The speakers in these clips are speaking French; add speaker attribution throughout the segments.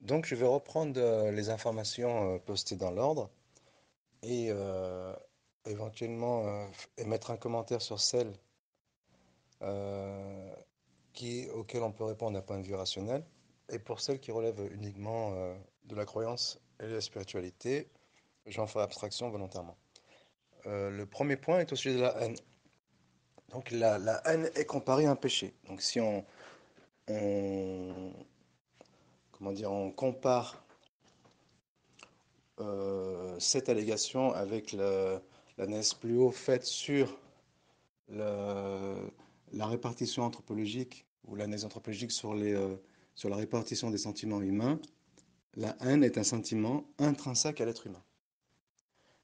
Speaker 1: Donc, je vais reprendre les informations postées dans l'ordre et éventuellement émettre un commentaire sur celles euh, auxquelles on peut répondre d'un point de vue rationnel et pour celles qui relèvent uniquement de la croyance et de la spiritualité, j'en ferai abstraction volontairement. Le premier point est au sujet de la haine. Donc, la haine est comparée à un péché. Donc, si on, comment dire, on compare cette allégation avec l'analyse plus haut faite sur le- la répartition anthropologique ou l'analyse anthropologique sur la répartition des sentiments humains, la haine est un sentiment intrinsèque à l'être humain.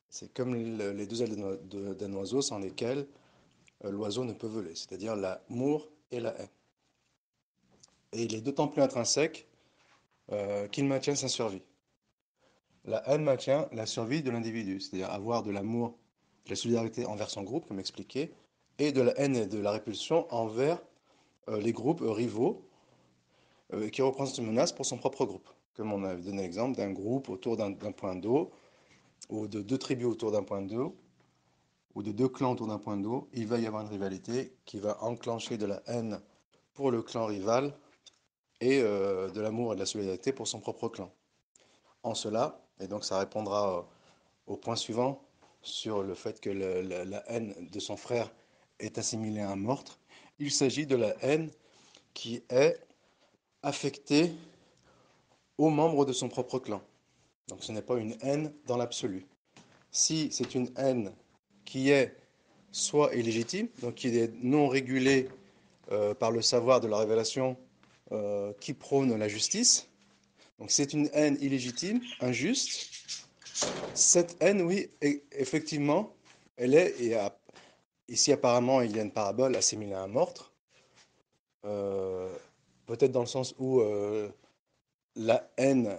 Speaker 1: C'est comme les deux ailes d'un oiseau sans lesquelles l'oiseau ne peut voler, c'est-à-dire l'amour et la haine. Et il est d'autant plus intrinsèque qu'il maintient sa survie. La haine maintient la survie de l'individu, c'est-à-dire avoir de l'amour, de la solidarité envers son groupe, comme expliqué, et de la haine et de la répulsion envers les groupes rivaux qui représentent une menace pour son propre groupe. Comme on avait donné l'exemple d'un groupe autour d'un point d'eau, ou de deux tribus autour d'un point d'eau, ou de deux clans autour d'un point d'eau, il va y avoir une rivalité qui va enclencher de la haine pour le clan rival et de l'amour et de la solidarité pour son propre clan. En cela, et donc ça répondra au point suivant sur le fait que la haine de son frère est assimilée à un meurtre, il s'agit de la haine qui est affectée aux membres de son propre clan. Donc ce n'est pas une haine dans l'absolu. Si c'est une haine qui est soit illégitime, donc qui est non régulée par le savoir de la révélation qui prône la justice, donc c'est une haine illégitime, injuste, cette haine, oui, effectivement, elle est, ici apparemment il y a une parabole assimilée à un meurtre, euh, peut-être dans le sens où la haine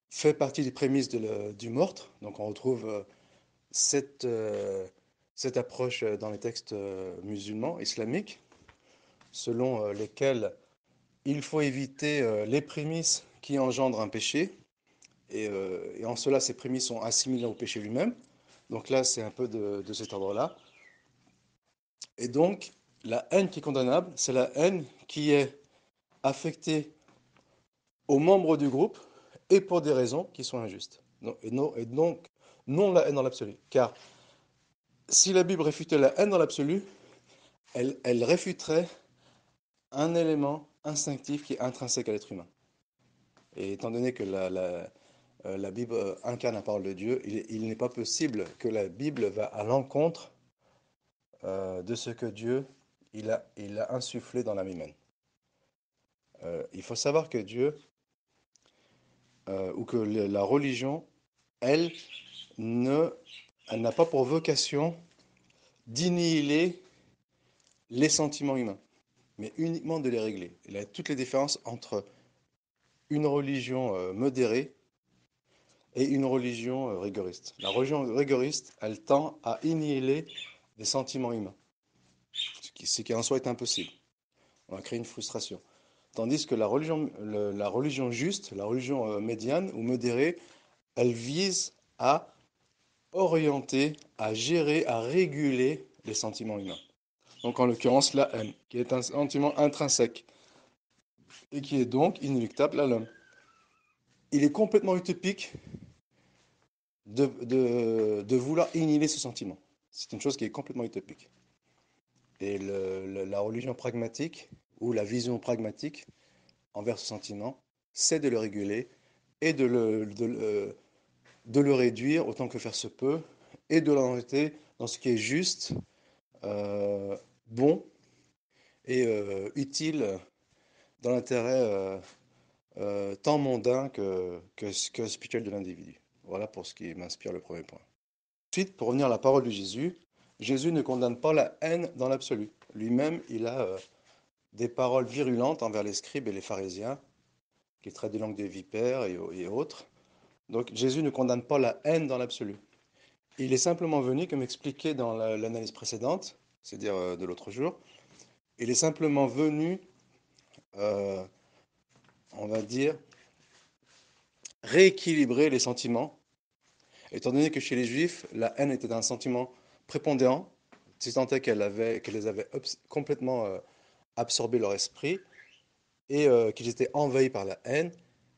Speaker 1: fait partie des prémices du meurtre, donc on retrouve cette, euh, cette approche dans les textes musulmans, islamiques, selon lesquels il faut éviter les prémices qui engendrent un péché, et en cela ces prémices sont assimilées au péché lui-même. Donc là, c'est un peu de cet ordre-là. Et donc, la haine qui est condamnable, c'est la haine qui est affectée aux membres du groupe et pour des raisons qui sont injustes. Et donc, non la haine dans l'absolu. Car si la Bible réfutait la haine dans l'absolu, elle réfuterait un élément instinctif qui est intrinsèque à l'être humain. Et étant donné que la Bible incarne la parole de Dieu, il n'est pas possible que la Bible va à l'encontre de ce que Dieu il a insufflé dans l'âme humaine. Il faut savoir que Dieu, ou que la religion, elle, ne, elle n'a pas pour vocation d'innihiler les sentiments humains, mais uniquement de les régler. Il y a toutes les différences entre une religion modérée et une religion rigoriste. La religion rigoriste, elle tend à innihiler les sentiments humains, ce qui en soi est impossible. On va créer une frustration. Tandis que la religion juste, la religion médiane ou modérée, elle vise à orienter, à gérer, à réguler les sentiments humains. Donc en l'occurrence la haine, qui est un sentiment intrinsèque et qui est donc inéluctable à l'homme. Il est complètement utopique de vouloir inhiber ce sentiment. C'est une chose qui est complètement utopique. Et la religion pragmatique, ou la vision pragmatique envers ce sentiment, c'est de le réguler et de le réduire autant que faire se peut, et de l'orienter dans ce qui est juste, euh, bon et utile dans l'intérêt tant mondain que spirituel de l'individu. Voilà pour ce qui m'inspire le premier point. Ensuite, pour revenir à la parole de Jésus, Jésus ne condamne pas la haine dans l'absolu. Lui-même, il a des paroles virulentes envers les scribes et les pharisiens, qui traitent de langue des vipères et autres. Donc Jésus ne condamne pas la haine dans l'absolu. Il est simplement venu, comme expliqué dans l'analyse précédente, c'est-à-dire de l'autre jour, il est simplement venu, euh, on va dire, rééquilibrer les sentiments, étant donné que chez les Juifs, la haine était un sentiment prépondérant, si tant est qu'elle les avait complètement absorbé leur esprit, et qu'ils étaient envahis par la haine,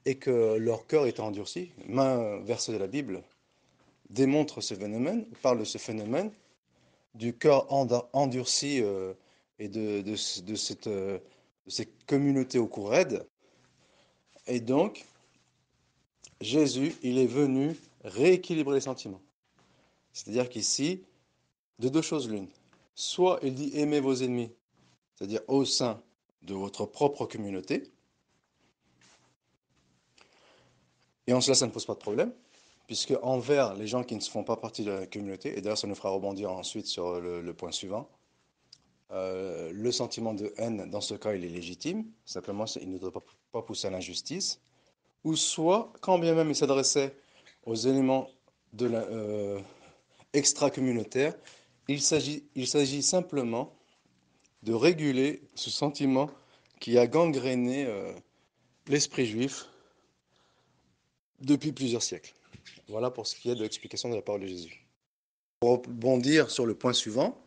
Speaker 1: et que leur cœur était endurci. Maint verset de la Bible démontre ce phénomène, parle de ce phénomène, du cœur endurci et de cette communauté au cou raide. Et donc, Jésus, il est venu rééquilibrer les sentiments. C'est-à-dire qu'ici, de deux choses l'une. Soit il dit aimez vos ennemis, c'est-à-dire au sein de votre propre communauté, et en cela ça ne pose pas de problème, puisque envers les gens qui ne font pas partie de la communauté, et d'ailleurs ça nous fera rebondir ensuite sur le point suivant, le sentiment de haine, dans ce cas, il est légitime, simplement il ne doit pas pousser à l'injustice, ou soit, quand bien même il s'adressait aux éléments de la, extra-communautaire, il s'agit simplement de réguler ce sentiment qui a gangréné l'esprit juif depuis plusieurs siècles. Voilà pour ce qui est de l'explication de la parole de Jésus. Pour rebondir sur le point suivant,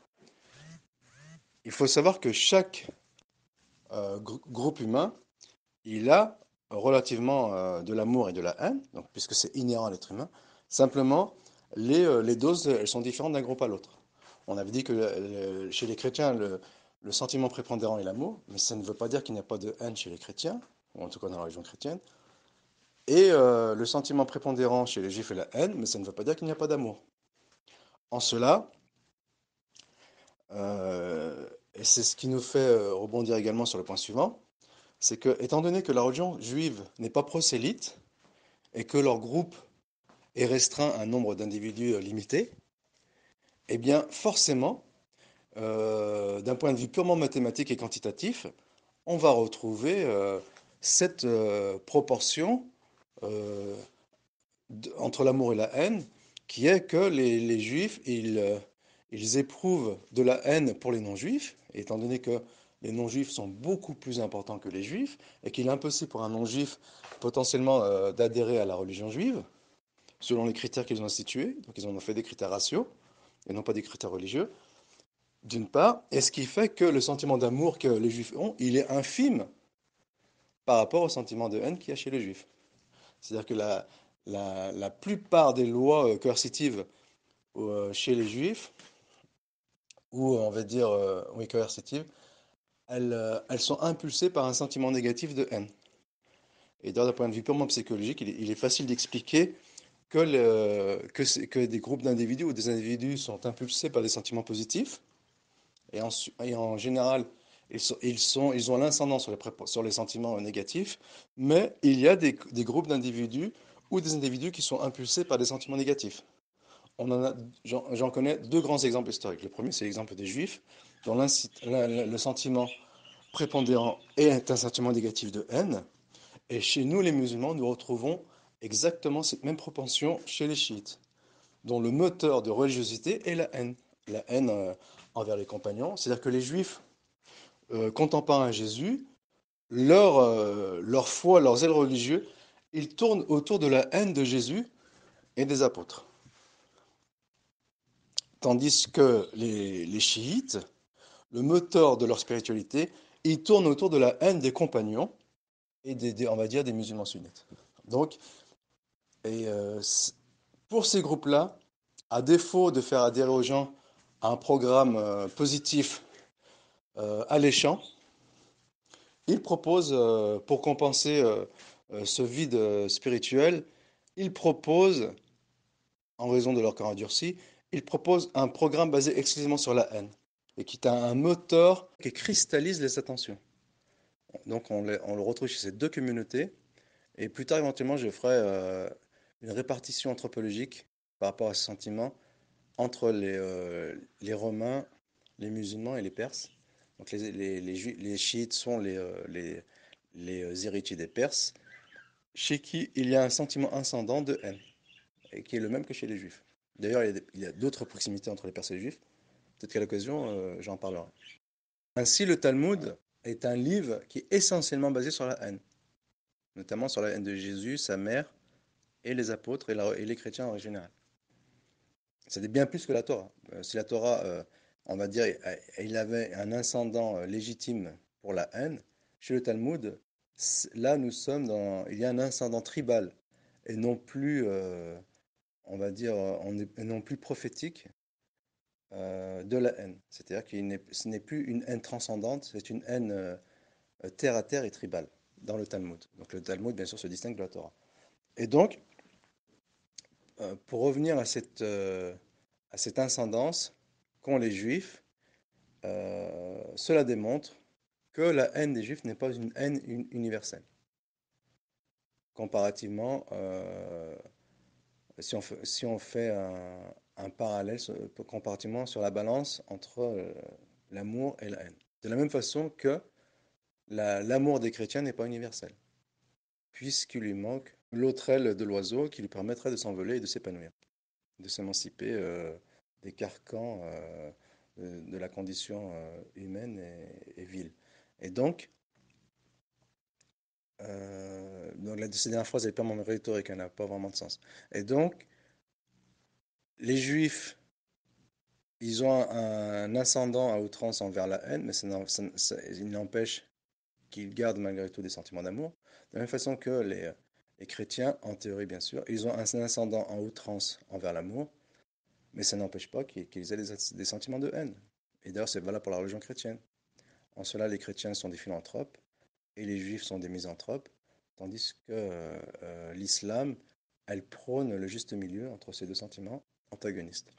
Speaker 1: il faut savoir que chaque groupe humain, il a relativement de l'amour et de la haine, donc, puisque c'est inhérent à l'être humain. Simplement, les doses, elles sont différentes d'un groupe à l'autre. On avait dit que chez les chrétiens, le sentiment prépondérant est l'amour, mais ça ne veut pas dire qu'il n'y a pas de haine chez les chrétiens, ou en tout cas dans la religion chrétienne. Et le sentiment prépondérant chez les juifs est la haine, mais ça ne veut pas dire qu'il n'y a pas d'amour. En cela, et c'est ce qui nous fait rebondir également sur le point suivant, c'est que, étant donné que la religion juive n'est pas prosélyte et que leur groupe est restreint à un nombre d'individus limité, eh bien, forcément, d'un point de vue purement mathématique et quantitatif, on va retrouver cette proportion euh, entre l'amour et la haine, qui est que les juifs, ils éprouvent de la haine pour les non-juifs, étant donné que les non-juifs sont beaucoup plus importants que les juifs, et qu'il est impossible pour un non-juif potentiellement d'adhérer à la religion juive, selon les critères qu'ils ont institués, donc ils en ont fait des critères raciaux, et non pas des critères religieux, d'une part, et ce qui fait que le sentiment d'amour que les juifs ont, il est infime par rapport au sentiment de haine qu'il y a chez les juifs. C'est-à-dire que la plupart des lois coercitives chez les juifs, ou on va dire oui, coercitives, elles sont impulsées par un sentiment négatif de haine. Et d'un point de vue purement psychologique, il est facile d'expliquer que des groupes d'individus ou des individus sont impulsés par des sentiments positifs, et en général, ils ont l'ascendant sur les sentiments négatifs, mais il y a des groupes d'individus ou des individus qui sont impulsés par des sentiments négatifs. J'en connais deux grands exemples historiques. Le premier, c'est l'exemple des Juifs, dont le sentiment prépondérant est un sentiment négatif de haine. Et chez nous, les musulmans, nous retrouvons exactement cette même propension chez les chiites, dont le moteur de religiosité est la haine. La haine envers les compagnons. C'est-à-dire que les Juifs, contemporains à Jésus, leur foi, leurs zèles religieux, ils tournent autour de la haine de Jésus et des apôtres. Tandis que les chiites, le moteur de leur spiritualité, il tourne autour de la haine des compagnons et on va dire des musulmans sunnites. Donc, et, pour ces groupes-là, à défaut de faire adhérer aux gens à un programme positif alléchant, ils proposent, pour compenser ce vide spirituel, ils proposent, en raison de leur cœur endurci, ils proposent un programme basé exclusivement sur la haine et qui est un moteur qui cristallise les attentions. Donc on le retrouve chez ces deux communautés. Et plus tard, éventuellement, je ferai une répartition anthropologique par rapport à ce sentiment entre les Romains, les musulmans et les Perses. Donc les chiites sont les héritiers des Perses, chez qui il y a un sentiment ascendant de haine, et qui est le même que chez les Juifs. D'ailleurs, il y a d'autres proximités entre les Perses et les Juifs. Peut-être qu'à l'occasion, j'en parlerai. Ainsi, le Talmud est un livre qui est essentiellement basé sur la haine, notamment sur la haine de Jésus, sa mère et les apôtres et les chrétiens en général. C'était bien plus que la Torah. Si la Torah, on va dire, il avait un ascendant légitime pour la haine, chez le Talmud, là nous sommes il y a un ascendant tribal et non plus, on va dire, et non plus prophétique de la haine. C'est-à-dire ce n'est plus une haine transcendante, c'est une haine terre à terre et tribale dans le Talmud. Donc le Talmud, bien sûr, se distingue de la Torah. Et donc, pour revenir à cette ascendance qu'ont les Juifs, cela démontre que la haine des Juifs n'est pas une haine universelle. Comparativement, si on fait un parallèle comparativement sur la balance entre l'amour et la haine. De la même façon que l'amour des chrétiens n'est pas universel, puisqu'il lui manque l'autre aile de l'oiseau qui lui permettrait de s'envoler et de s'épanouir, de s'émanciper des carcans de la condition humaine et vile. Et donc, cette dernière phrase est purement rhétorique, elle n'a pas vraiment de sens. Et donc, les Juifs, ils ont un ascendant à outrance envers la haine, mais il n'empêche qu'ils gardent malgré tout des sentiments d'amour. De la même façon que les chrétiens, en théorie bien sûr, ils ont un ascendant en outrance envers l'amour, mais ça n'empêche pas qu'ils aient des sentiments de haine. Et d'ailleurs, c'est valable pour la religion chrétienne. En cela, les chrétiens sont des philanthropes et les juifs sont des misanthropes, tandis que l'islam, elle prône le juste milieu entre ces deux sentiments antagonistes.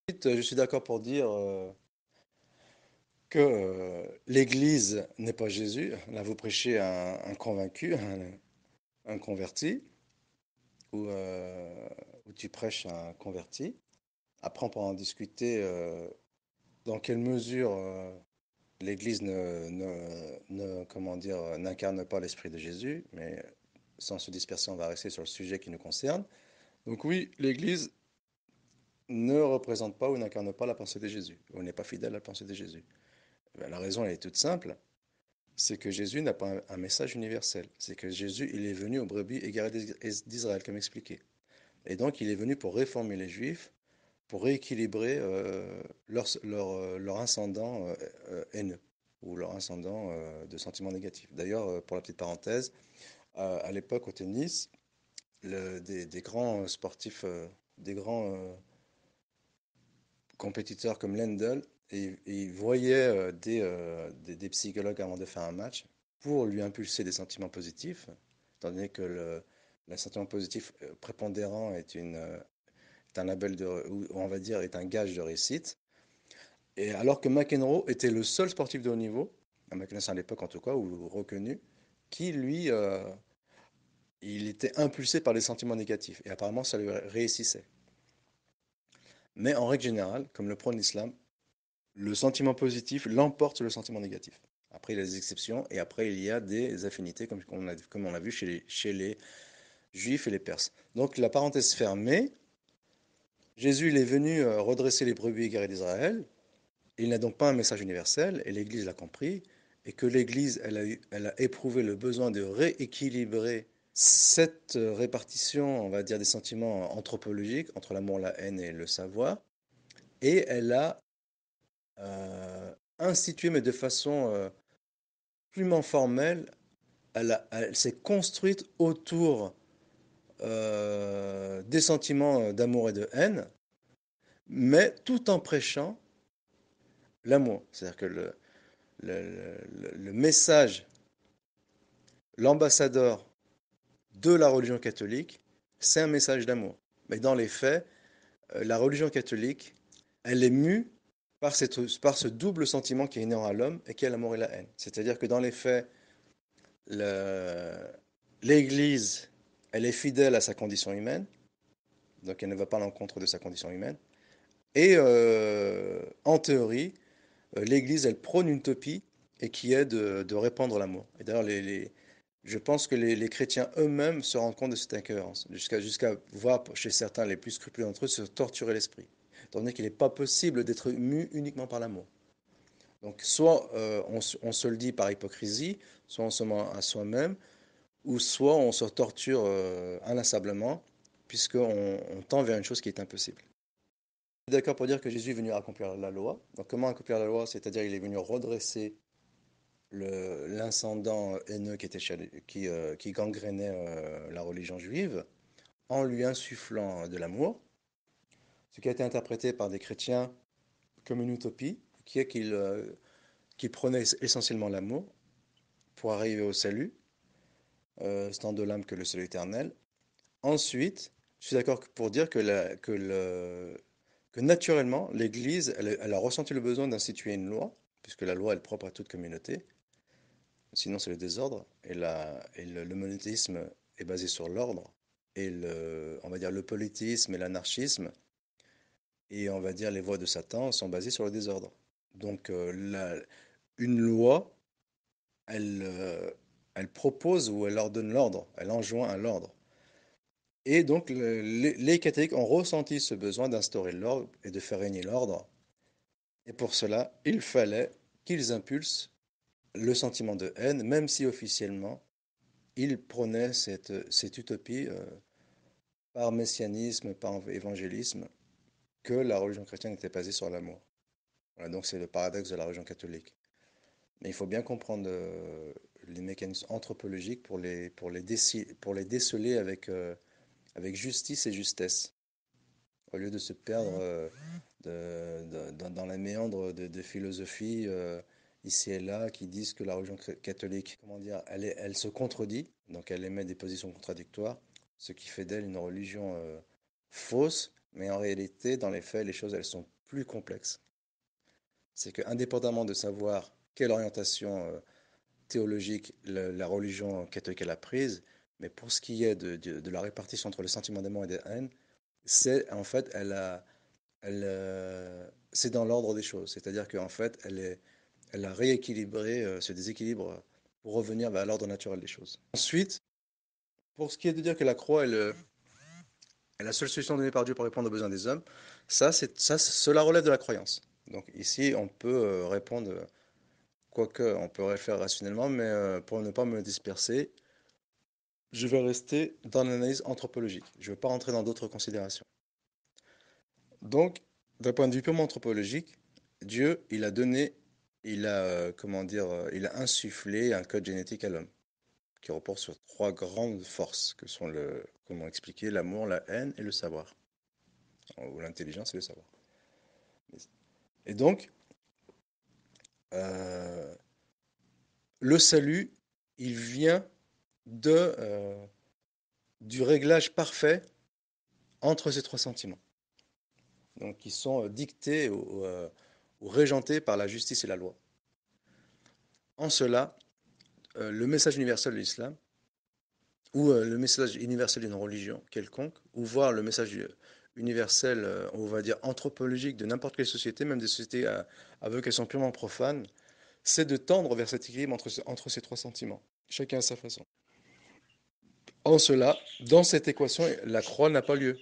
Speaker 1: Ensuite, je suis d'accord pour dire que l'Église n'est pas Jésus. Là, vous prêchez un convaincu, un converti, ou tu prêches un converti. Après, on pourra en discuter dans quelle mesure l'Église comment dire, n'incarne pas l'esprit de Jésus, mais sans se disperser, on va rester sur le sujet qui nous concerne. Donc oui, l'Église ne représente pas ou n'incarne pas la pensée de Jésus, ou n'est pas fidèle à la pensée de Jésus. Ben, la raison, elle est toute simple, c'est que Jésus n'a pas un message universel. C'est que Jésus, il est venu aux brebis égarées d'Israël, comme expliqué. Et donc, il est venu pour réformer les Juifs, pour rééquilibrer leur ascendant haineux, ou leur ascendant de sentiments négatifs. D'ailleurs, pour la petite parenthèse, à l'époque au tennis, des grands sportifs, des grands compétiteurs comme Lendl, ils voyaient des psychologues avant de faire un match pour lui impulser des sentiments positifs, étant donné que le sentiment positif prépondérant est un label ou on va dire est un gage de réussite. Et alors que McEnroe était le seul sportif de haut niveau, à McEnroe à l'époque en tout cas, ou reconnu, qui lui, il était impulsé par les sentiments négatifs. Et apparemment, ça lui réussissait. Mais en règle générale, comme le prône l'islam, le sentiment positif l'emporte sur le sentiment négatif. Après, il y a des exceptions, et après, il y a des affinités, comme on l'a vu chez les juifs et les perses. Donc, la parenthèse fermée, Jésus il est venu redresser les brebis égarées d'Israël. Il n'a donc pas un message universel, et l'Église l'a compris, et que l'Église, elle a éprouvé le besoin de rééquilibrer cette répartition, on va dire, des sentiments anthropologiques entre l'amour, la haine et le savoir, et elle a institué, mais de façon plus formelle, elle s'est construite autour des sentiments d'amour et de haine, mais tout en prêchant l'amour. C'est-à-dire que le message, l'ambassadeur de la religion catholique, c'est un message d'amour. Mais dans les faits, la religion catholique, elle est mue par ce double sentiment qui est inhérent à l'homme et qui est l'amour et la haine. C'est-à-dire que dans les faits, l'Église, elle est fidèle à sa condition humaine, donc elle ne va pas à l'encontre de sa condition humaine. Et en théorie, l'Église, elle prône une utopie et qui est de répandre l'amour. Et d'ailleurs, je pense que les chrétiens eux-mêmes se rendent compte de cette incohérence, jusqu'à voir chez certains, les plus scrupuleux d'entre eux, se torturer l'esprit. Tandis qu'il n'est pas possible d'être mu uniquement par l'amour. Donc, soit on se le dit par hypocrisie, soit on se ment à soi-même, ou soit on se torture inlassablement puisqu'on tend vers une chose qui est impossible. Je suis d'accord pour dire que Jésus est venu accomplir la loi. Donc comment accomplir la loi? C'est-à-dire il est venu redresser l'incendant haineux qui gangrénait la religion juive en lui insufflant de l'amour, ce qui a été interprété par des chrétiens comme une utopie, qui est qu'il prenait essentiellement l'amour pour arriver au salut, tant de l'âme que le salut éternel. Ensuite, je suis d'accord pour dire que naturellement, l'Église, elle a ressenti le besoin d'instituer une loi, puisque la loi est propre à toute communauté, sinon c'est le désordre, le monothéisme est basé sur l'ordre, on va dire le polythéisme et l'anarchisme, et on va dire les voies de Satan sont basées sur le désordre. Donc une loi, elle, euh, elle propose ou elle ordonne l'ordre, elle enjoint à l'ordre. Et donc, les catholiques ont ressenti ce besoin d'instaurer l'ordre et de faire régner l'ordre. Et pour cela, il fallait qu'ils impulsent le sentiment de haine, même si officiellement, ils prônaient cette utopie par messianisme, par évangélisme, que la religion chrétienne était basée sur l'amour. Voilà, donc c'est le paradoxe de la religion catholique. Mais il faut bien comprendre les mécanismes anthropologiques pour les déceler avec justice et justesse, au lieu de se perdre dans la méandre de philosophie ici et là qui disent que la religion catholique, comment dire, elle se contredit, donc elle émet des positions contradictoires, ce qui fait d'elle une religion fausse, mais en réalité, dans les faits, les choses, elles sont plus complexes. C'est que, indépendamment de savoir quelle orientation théologique la religion catholique elle a prise, mais pour ce qui est de la répartition entre le sentiment d'amour et de haine, c'est en fait, c'est dans l'ordre des choses. C'est-à-dire qu'en fait, elle a rééquilibré ce déséquilibre pour revenir vers l'ordre naturel des choses. Ensuite, pour ce qui est de dire que la croix est la seule solution donnée par Dieu pour répondre aux besoins des hommes, cela relève de la croyance. Donc ici, on peut répondre, quoique on peut réfléchir rationnellement, mais pour ne pas me disperser, je vais rester dans l'analyse anthropologique. Je ne vais pas rentrer dans d'autres considérations. Donc, d'un point de vue purement anthropologique, Dieu, comment dire, il a insufflé un code génétique à l'homme qui repose sur trois grandes forces que sont comment expliquer, l'amour, la haine et le savoir, ou l'intelligence et le savoir. Et donc, euh, le salut, il vient de, du réglage parfait entre ces trois sentiments, donc qui sont dictés ou régentés par la justice et la loi. En cela, le message universel de l'islam, ou le message universel d'une religion quelconque, ou voir le message universel, on va dire anthropologique de n'importe quelle société, même des sociétés avouées qu'elles sont purement profanes, c'est de tendre vers cet équilibre entre ces trois sentiments, chacun à sa façon. En cela, dans cette équation, la croix n'a pas lieu.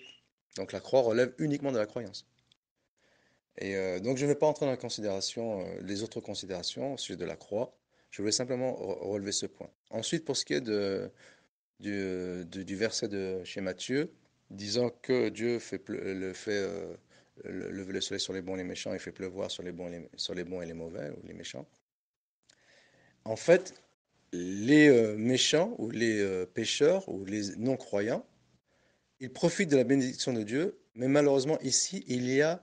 Speaker 1: Donc la croix relève uniquement de la croyance. Et donc je ne vais pas entrer dans la considération, les autres considérations au sujet de la croix. Je voulais simplement relever ce point. Ensuite, pour ce qui est du verset de chez Matthieu, disant que Dieu fait lever le soleil sur les bons et les méchants et fait pleuvoir sur les bons et les mauvais, ou les méchants. En fait, les méchants ou les pécheurs ou les non-croyants, ils profitent de la bénédiction de Dieu, mais malheureusement ici, il y a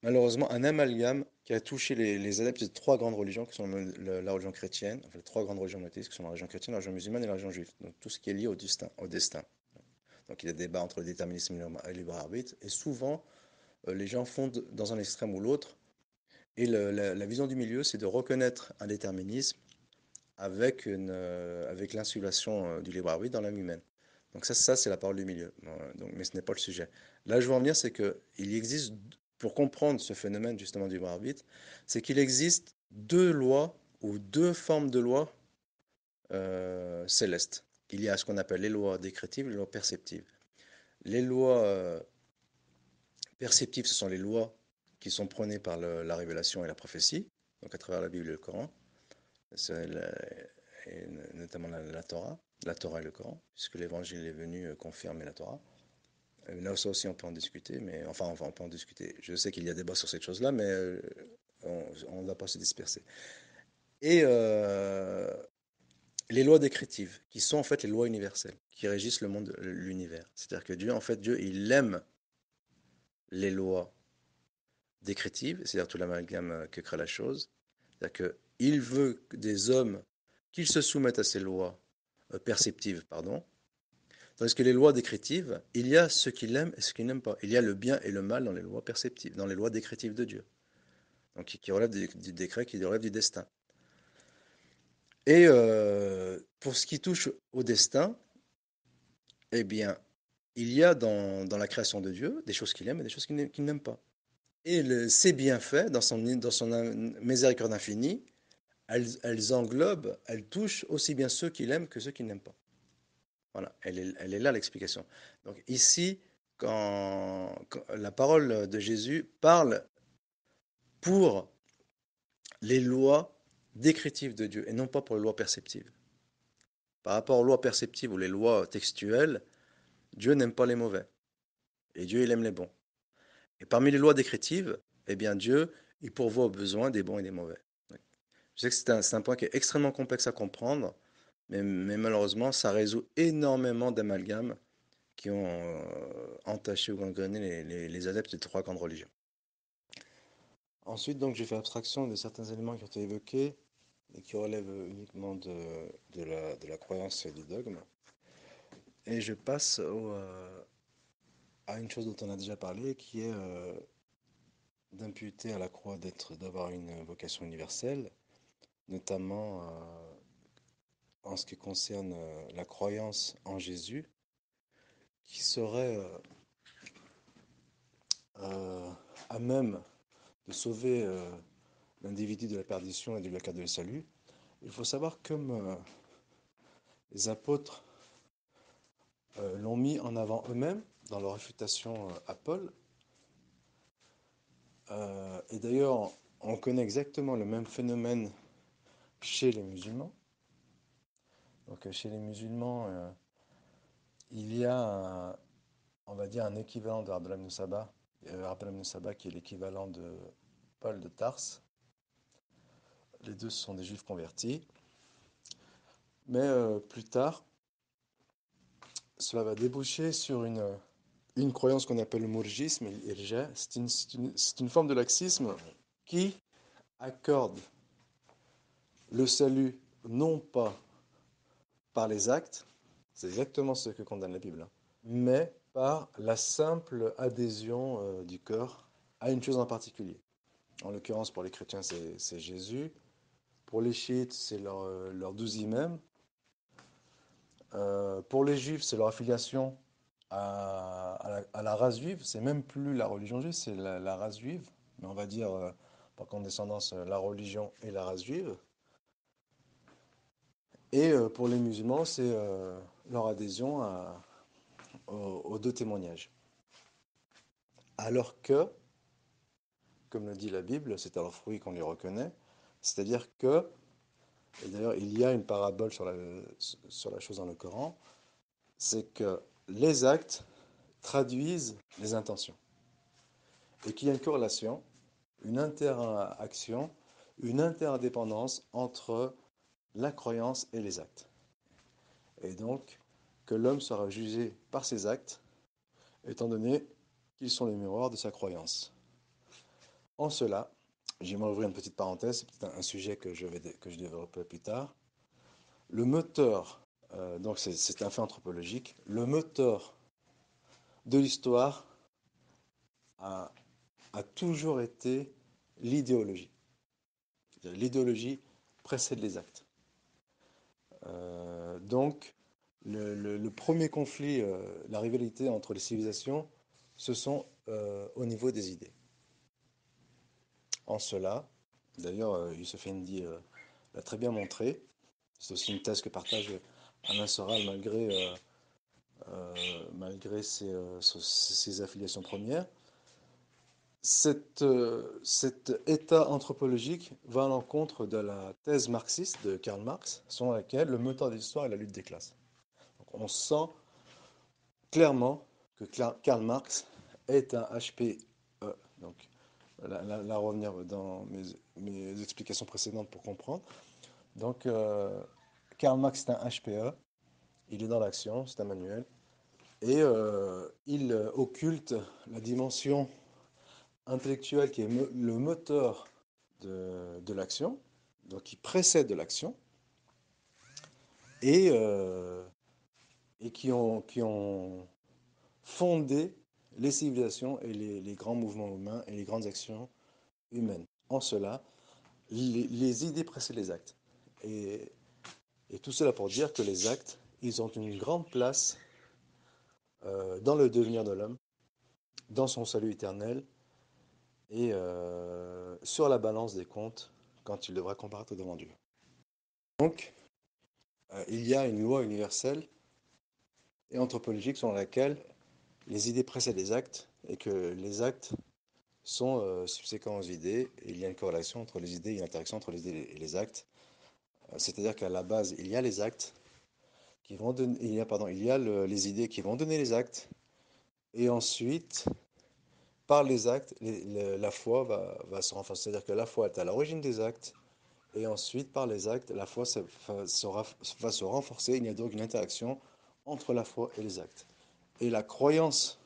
Speaker 1: malheureusement un amalgame qui a touché les adeptes de trois grandes religions, qui sont la religion chrétienne, enfin les trois grandes religions monothéistes, qui sont la religion chrétienne, la religion musulmane et la religion juive. Donc tout ce qui est lié au destin. Donc il y a des débats entre le déterminisme et le libre arbitre, et souvent les gens fondent dans un extrême ou l'autre, et la vision du milieu, c'est de reconnaître un déterminisme avec l'insufflation du libre arbitre dans l'âme humaine. Donc ça c'est la parole du milieu. Donc, mais ce n'est pas le sujet. Là, je veux en venir, c'est qu'il existe, pour comprendre ce phénomène justement du libre arbitre, c'est qu'il existe deux lois ou deux formes de lois célestes. Il y a ce qu'on appelle les lois décrétives et les lois perceptives. Les lois perceptives, ce sont les lois qui sont prônées par la révélation et la prophétie, donc à travers la Bible et le Coran. C'est et notamment la Torah et le Coran, puisque l'Évangile est venu confirmer la Torah. Là, ça aussi, on peut en discuter, mais enfin, on peut en discuter. Je sais qu'il y a débat sur cette chose-là, mais on ne va pas se disperser. Et les lois décrétives, qui sont en fait les lois universelles, qui régissent le monde, l'univers. C'est-à-dire que Dieu, en fait, Dieu, il aime les lois décrétives, c'est-à-dire tout l'amalgame que crée la chose. C'est-à-dire qu'il veut des hommes qu'ils se soumettent à ces lois perceptives, pardon. Tandis que les lois décrétives, il y a ce qu'il aime et ce qu'il n'aime pas. Il y a le bien et le mal dans les lois perceptives, dans les lois décrétives de Dieu. Donc qui relèvent du décret, qui relèvent du destin. Et pour ce qui touche au destin, eh bien, il y a dans la création de Dieu des choses qu'il aime et des choses qu'il n'aime pas. Et ses bienfaits, dans son miséricorde infinie, elles englobent, elles touchent aussi bien ceux qu'il aime que ceux qu'il n'aime pas. Voilà, elle est là l'explication. Donc ici, quand la parole de Jésus parle pour les lois décrétives de Dieu et non pas pour les lois perceptives. Par rapport aux lois perceptives ou les lois textuelles, Dieu n'aime pas les mauvais et Dieu il aime les bons. Et parmi les lois décrétives, eh bien Dieu il pourvoit aux besoins des bons et des mauvais. Je sais que c'est un point qui est extrêmement complexe à comprendre, mais malheureusement ça résout énormément d'amalgames qui ont entaché ou gangréné les adeptes des trois grandes religions. Ensuite, donc, j'ai fait abstraction de certains éléments qui ont été évoqués et qui relèvent uniquement de la croyance et du dogme. Et je passe à une chose dont on a déjà parlé, qui est d'imputer à la croix d'avoir une vocation universelle, notamment en ce qui concerne la croyance en Jésus, qui serait euh, à même de sauver l'individu de la perdition et de la carte de salut. Il faut savoir comme les apôtres l'ont mis en avant eux-mêmes dans leur réfutation à Paul. Et d'ailleurs, on connaît exactement le même phénomène chez les musulmans. Donc chez les musulmans, il y a, on va dire, un équivalent de Abdullah ibn Sabah, Abdullah ibn Sabah qui est l'équivalent de Paul de Tarse. Les deux sont des juifs convertis. Mais plus tard, cela va déboucher sur une croyance qu'on appelle le mourgisme et l'irja. C'est une forme de laxisme qui accorde le salut non pas par les actes, c'est exactement ce que condamne la Bible, hein, mais par la simple adhésion du cœur à une chose en particulier. En l'occurrence, pour les chrétiens, c'est Jésus. Pour les chiites, c'est leur 12 imams. Pour les juifs, c'est leur affiliation à la race juive. C'est même plus la religion juive, c'est la race juive. Mais on va dire, par condescendance, la religion et la race juive. Et pour les musulmans, c'est leur adhésion aux deux témoignages. Alors que, comme le dit la Bible, c'est à leurs fruits qu'on les reconnaît. C'est-à-dire que, et d'ailleurs il y a une parabole sur la chose dans le Coran, c'est que les actes traduisent les intentions. Et qu'il y a une corrélation, une interaction, une interdépendance entre la croyance et les actes. Et donc, que l'homme sera jugé par ses actes, étant donné qu'ils sont les miroirs de sa croyance. En cela, j'aimerais ouvrir une petite parenthèse, c'est peut-être un sujet que je développerai plus tard. Le moteur, donc c'est un fait anthropologique, le moteur de l'histoire a, a toujours été l'idéologie. L'idéologie précède les actes. Donc, le premier conflit, la rivalité entre les civilisations, ce sont au niveau des idées. En cela, d'ailleurs, Youssef Indy l'a très bien montré. C'est aussi une thèse que partage Alain Soral malgré ses affiliations premières. Cet état anthropologique va à l'encontre de la thèse marxiste de Karl Marx, selon laquelle le moteur de l'histoire est la lutte des classes. Donc on sent clairement que Karl Marx est un HPE. Donc, là, revenir dans mes explications précédentes pour comprendre. Donc, Karl Marx est un HPE, il est dans l'action, c'est un manuel, et il occulte la dimension intellectuelle qui est le moteur de l'action, donc qui précède l'action, et, euh, et qui ont fondé les civilisations et les grands mouvements humains et les grandes actions humaines. En cela, les idées précèdent les actes. Et, et tout cela pour dire que les actes, ils ont une grande place dans le devenir de l'homme, dans son salut éternel et sur la balance des comptes quand il devra comparaître devant Dieu. Donc, il y a une loi universelle et anthropologique selon laquelle les idées précèdent les actes et que les actes sont subséquents aux idées et il y a une corrélation entre les idées et une interaction entre les idées et les actes. C'est-à-dire qu'à la base, il y a les actes qui vont donner, il y a les idées qui vont donner les actes et ensuite, par les actes, la foi va se renforcer. C'est-à-dire que la foi est à l'origine des actes et ensuite, par les actes, la foi va se renforcer. Il y a donc une interaction entre la foi et les actes. Et la croyance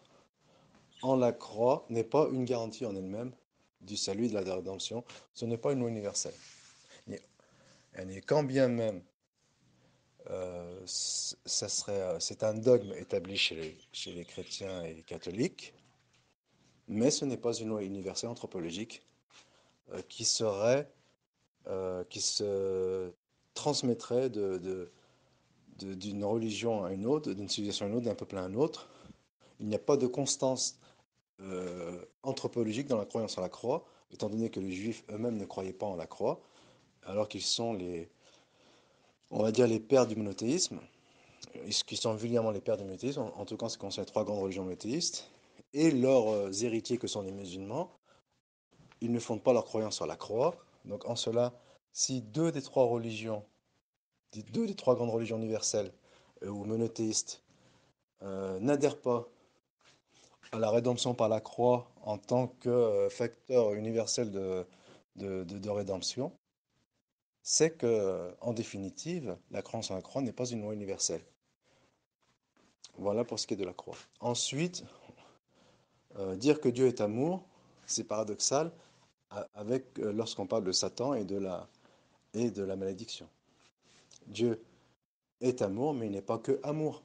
Speaker 1: en la croix n'est pas une garantie en elle-même du salut et de la rédemption. Ce n'est pas une loi universelle. Et quand bien même c'est un dogme établi chez les chrétiens et les catholiques, mais ce n'est pas une loi universelle anthropologique qui se transmettrait d'une religion à une autre, d'une civilisation à une autre, d'un peuple à un autre. Il n'y a pas de constance anthropologique dans la croyance en la croix, étant donné que les Juifs eux-mêmes ne croyaient pas en la croix, alors qu'ils sont on va dire, les pères du monothéisme, qui sont vulgairement les pères du monothéisme, en tout cas ce qui concerne les trois grandes religions monothéistes, et leurs héritiers que sont les musulmans, ils ne fondent pas leur croyance sur la croix. Donc en cela, si deux des trois grandes religions universelles ou monothéistes n'adhèrent pas à la rédemption par la croix en tant que facteur universel de rédemption, c'est que, en définitive, la croyance en la croix n'est pas une loi universelle. Voilà pour ce qui est de la croix. Ensuite, dire que Dieu est amour, c'est paradoxal lorsqu'on parle de Satan et de la malédiction. Dieu est amour, mais il n'est pas que amour.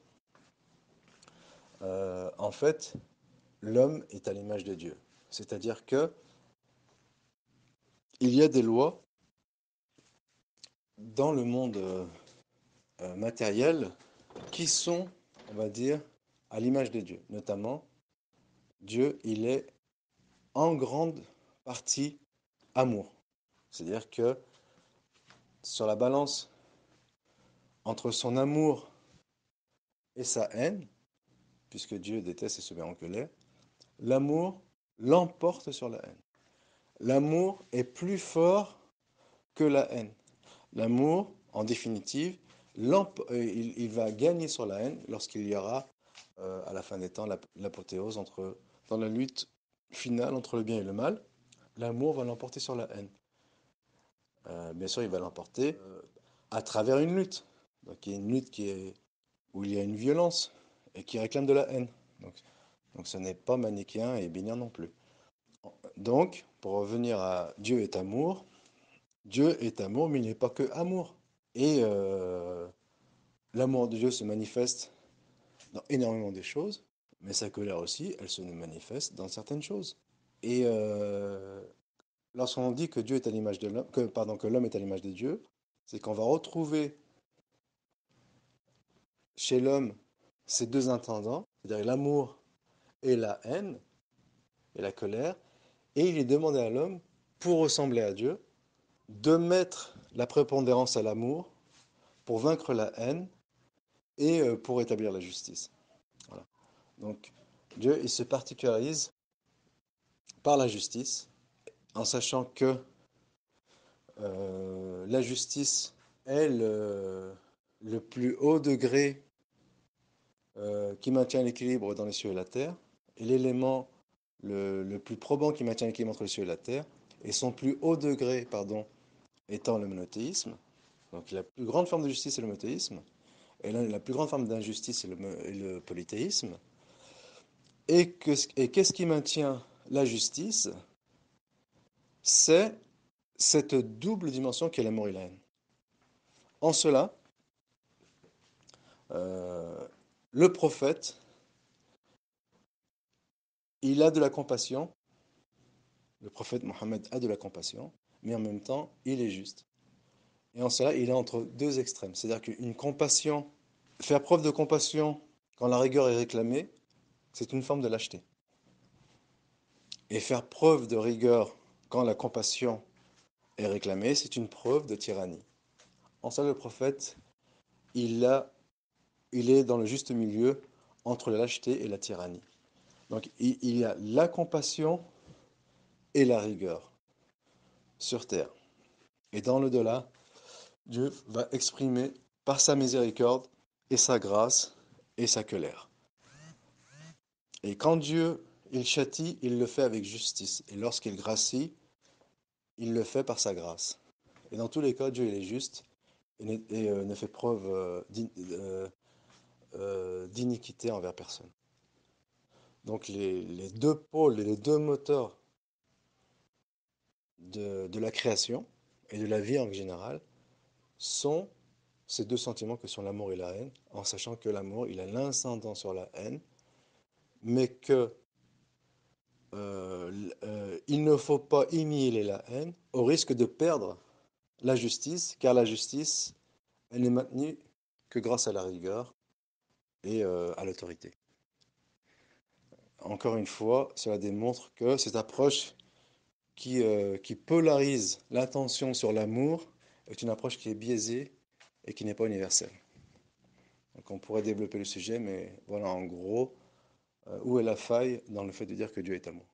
Speaker 1: En fait, l'homme est à l'image de Dieu. C'est-à-dire que il y a des lois dans le monde matériel qui sont, on va dire, à l'image de Dieu. Notamment, Dieu, il est en grande partie amour. C'est-à-dire que sur la balance entre son amour et sa haine, puisque Dieu déteste et se met en colère, l'amour l'emporte sur la haine. L'amour est plus fort que la haine. L'amour, en définitive, il va gagner sur la haine lorsqu'il y aura, à la fin des temps, l'apothéose dans la lutte finale entre le bien et le mal. L'amour va l'emporter sur la haine. Bien sûr, il va l'emporter à travers une lutte. Donc, il y a une lutte où il y a une violence et qui réclame de la haine. Donc, donc ce n'est pas manichéen et binaire non plus. Donc, pour revenir à Dieu est amour, mais il n'est pas que amour. Et l'amour de Dieu se manifeste dans énormément de choses, mais sa colère aussi, elle se manifeste dans certaines choses. Et lorsqu'on dit que Dieu est à l'image de l'homme, que l'homme est à l'image de Dieu, c'est qu'on va retrouver chez l'homme ces deux intendants, c'est-à-dire l'amour et la haine et la colère, et il est demandé à l'homme, pour ressembler à Dieu, de mettre la prépondérance à l'amour pour vaincre la haine et pour établir la justice. Voilà. Donc Dieu, il se particularise par la justice, en sachant que la justice est le plus haut degré qui maintient l'équilibre dans les cieux et la terre, et l'élément le plus probant qui maintient l'équilibre entre les cieux et la terre, et son plus haut degré, pardon, étant le monothéisme. Donc la plus grande forme de justice est le monothéisme, et la plus grande forme d'injustice est le polythéisme. Et qu'est-ce qui maintient la justice? C'est cette double dimension qu'est l'amour et la haine. En cela, euh, le prophète, il a de la compassion, le prophète Mohammed a de la compassion, mais en même temps, il est juste. Et en cela, il est entre deux extrêmes. C'est-à-dire qu'une compassion, faire preuve de compassion quand la rigueur est réclamée, c'est une forme de lâcheté. Et faire preuve de rigueur quand la compassion est réclamée, c'est une preuve de tyrannie. En cela, le prophète, il a, il est dans le juste milieu entre la lâcheté et la tyrannie. Donc, il y a la compassion et la rigueur sur terre. Et dans l'au-delà, Dieu va exprimer par sa miséricorde et sa grâce et sa colère. Et quand Dieu, il châtie, il le fait avec justice. Et lorsqu'il gracie, il le fait par sa grâce. Et dans tous les cas, Dieu, il est juste et ne fait preuve d'iniquité envers personne. Donc les deux pôles et les deux moteurs de la création et de la vie en général sont ces deux sentiments que sont l'amour et la haine, en sachant que l'amour, il a l'incendant sur la haine, mais que il ne faut pas imiter la haine au risque de perdre la justice, car la justice, elle n'est maintenue que grâce à la rigueur et à l'autorité. Encore une fois, cela démontre que cette approche qui polarise l'attention sur l'amour est une approche qui est biaisée et qui n'est pas universelle. Donc on pourrait développer le sujet, mais voilà en gros où est la faille dans le fait de dire que Dieu est amour.